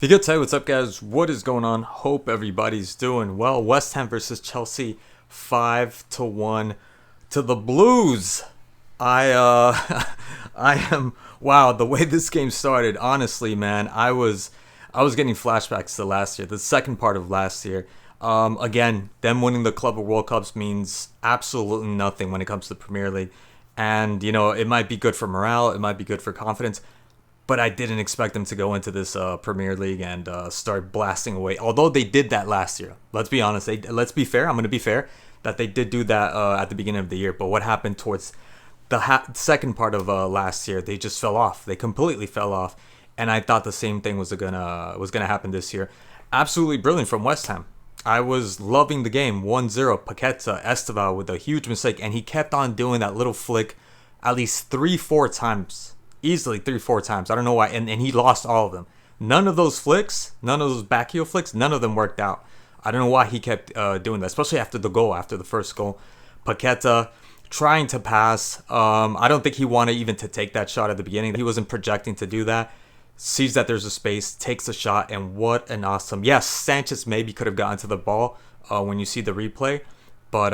Be good to what's up, guys? What is going on? Hope everybody's doing well. West Ham versus Chelsea, 5-1 to the Blues. I am wow. The way this game started, honestly, man, I was getting flashbacks to last year, the second part of last year. Again, them winning the Club World Cups means absolutely nothing when it comes to the Premier League, and it might be good for morale, it might be good for confidence, but I didn't expect them to go into this Premier League and start blasting away. Although they did that last year. Let's be honest. Let's be fair. I'm going to be fair that they did do that at the beginning of the year. But what happened towards the second part of last year? They just fell off. They completely fell off. And I thought the same thing was gonna happen this year. Absolutely brilliant from West Ham. I was loving the game. 1-0. Paqueta, Esteval with a huge mistake, and he kept on doing that little flick at least 3-4 times, easily 3-4 times. I don't know why, and he lost all of them. None of those flicks, none of those back heel flicks, none of them worked out. I don't know why he kept doing that, especially after the first goal. Paqueta trying to pass. I don't think he wanted even to take that shot at the beginning. He wasn't projecting to do that. Sees that there's a space, takes a shot, and what an awesome. Yes, Sanchez maybe could have gotten to the ball when you see the replay, but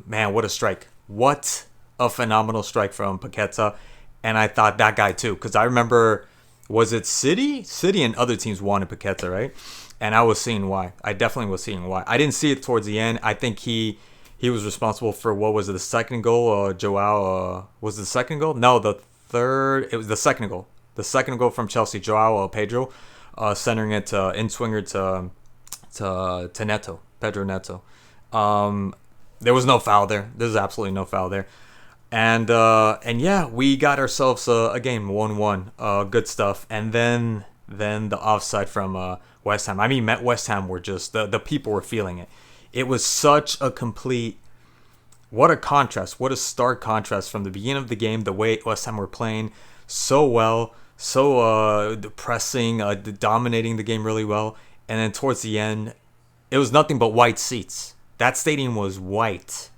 man, what a strike. What a phenomenal strike from Paqueta. And I thought that guy too, because I remember, was it City? City and other teams wanted Paqueta, right? And I was seeing why. I definitely was seeing why. I didn't see it towards the end. I think he was responsible for, what was it, the second goal? Joao, was it the second goal? No, the third. It was the second goal. The second goal from Chelsea, Joao Pedro, centering it in swinger to Neto, Pedro Neto. There was no foul there. There's absolutely no foul there. And yeah, we got ourselves a game 1-1. Good stuff. And then the offside from West Ham. I mean, West Ham were just the people were feeling it. It was such a complete. What a contrast! What a stark contrast from the beginning of the game. The way West Ham were playing so well, so pressing, dominating the game really well, and then towards the end, it was nothing but white seats. That stadium was white.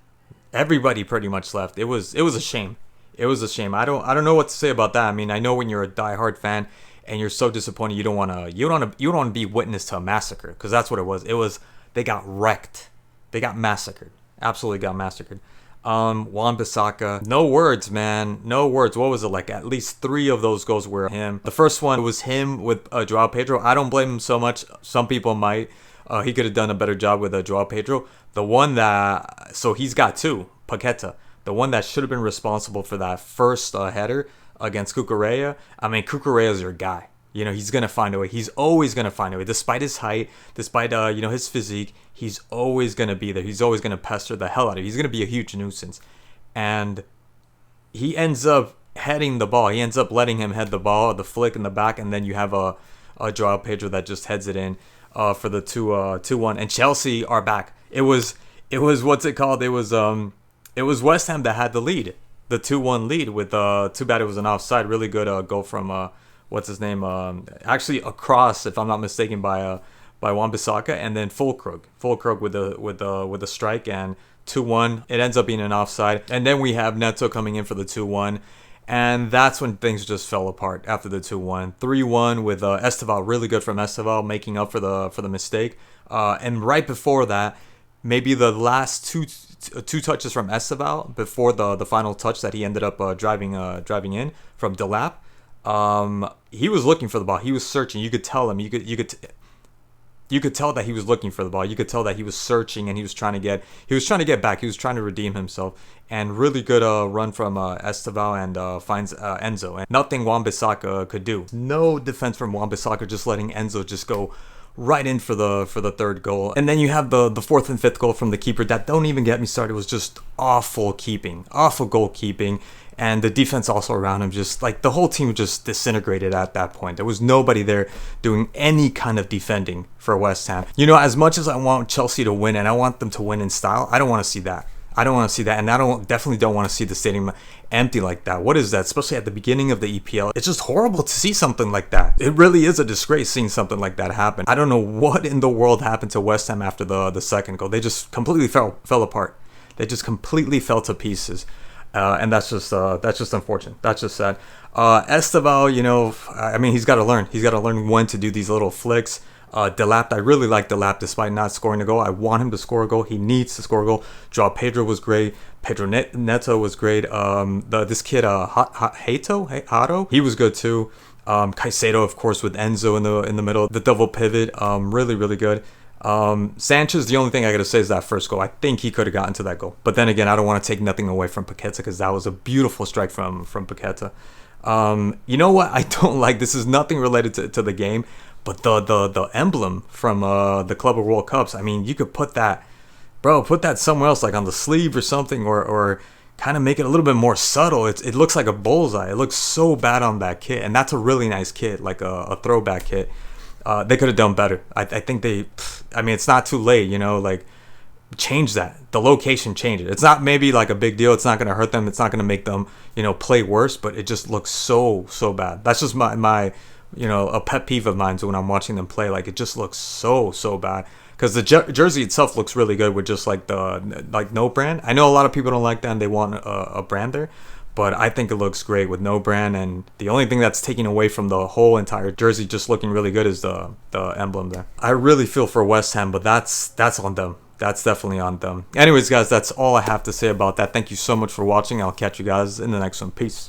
Everybody pretty much left. It was a shame. It was a shame. I don't know what to say about that. I mean, I know when you're a diehard fan and you're so disappointed, you don't want to be witness to a massacre, because that's what it was. It was, they got wrecked. They got massacred. Absolutely got massacred. Wan-Bissaka, no words, man. No words. What was it like? At least 3 of those goals were him. The first one was him with Joao Pedro. I don't blame him so much. Some people might. He could have done a better job with Joao Pedro. The one that, so he's got 2, Paqueta. The one that should have been responsible for that first header against Cucurella. I mean, Cucurella is your guy. He's going to find a way. He's always going to find a way. Despite his height, despite, his physique, he's always going to be there. He's always going to pester the hell out of you. He's going to be a huge nuisance. And he ends up heading the ball. He ends up letting him head the ball, the flick in the back, and then you have a Joao Pedro that just heads it in for the 2-1. And Chelsea are back. It was what's it called? It was West Ham that had the lead, the 2-1 lead with too bad it was an offside. Really good goal from what's his name? Actually a cross, if I'm not mistaken, by Wan-Bissaka, and then Fulkrug with a strike, and 2-1. It ends up being an offside, and then we have Neto coming in for the 2-1, and that's when things just fell apart after the 2-1. 3-1 with Esteval, really good from Esteval, making up for the mistake. And right before that, maybe the last two touches from Esteval before the final touch that he ended up driving in from Delap. He was looking for the ball. He was searching. You could tell him. You could tell that he was looking for the ball. You could tell that he was searching and he was trying to get back. He was trying to redeem himself. And really good run from Esteval, and finds Enzo. And nothing Wan-Bissaka could do. No defense from Wan-Bissaka, just letting Enzo just go right in for the third goal. And then you have the 4th and 5th goal from the keeper. That, don't even get me started, was just awful goalkeeping. And the defense also around him, just like the whole team just disintegrated at that point. There was nobody there doing any kind of defending for West Ham. As much as I want Chelsea to win, and I want them to win in style, I don't want to see that. And definitely don't want to see the stadium empty like that. What is that? Especially at the beginning of the EPL. It's just horrible to see something like that. It really is a disgrace seeing something like that happen. I don't know what in the world happened to West Ham after the second goal. They just completely fell apart. They just completely fell to pieces. And that's just unfortunate. That's just sad. Esteval, you know, I mean, he's got to learn. He's got to learn when to do these little flicks. Delap, I really like Delap despite not scoring a goal. I want him to score a goal. He needs to score a goal. Joao Pedro was great. Pedro Neto was great. This kid, Hato, he was good too. Caicedo, of course, with Enzo in the middle, the double pivot, really really good. Sanchez, the only thing I gotta say is that first goal. I think he could have gotten to that goal, but then again, I don't want to take nothing away from Paqueta because that was a beautiful strike from Paqueta. You know what? I don't like. This is nothing related to the game, but the emblem from the Club of World Cups. I mean, you could put that, bro. Put that somewhere else, like on the sleeve or something, or kind of make it a little bit more subtle. It looks like a bullseye. It looks so bad on that kit, and that's a really nice kit, like a throwback kit. They could have done better. I think they. I mean, it's not too late, you know. Like, change that. The location, change it. It's not maybe like a big deal. It's not going to hurt them. It's not going to make them, you know, play worse. But it just looks so bad. That's just my you know, a pet peeve of mine. So when I'm watching them play, like, it just looks so bad. Because the jersey itself looks really good with just like no brand. I know a lot of people don't like that and they want a brand there. But I think it looks great with no brand, and the only thing that's taking away from the whole entire jersey just looking really good is the emblem there. I really feel for West Ham, but that's on them. That's definitely on them. Anyways, guys, that's all I have to say about that. Thank you so much for watching. I'll catch you guys in the next one. Peace.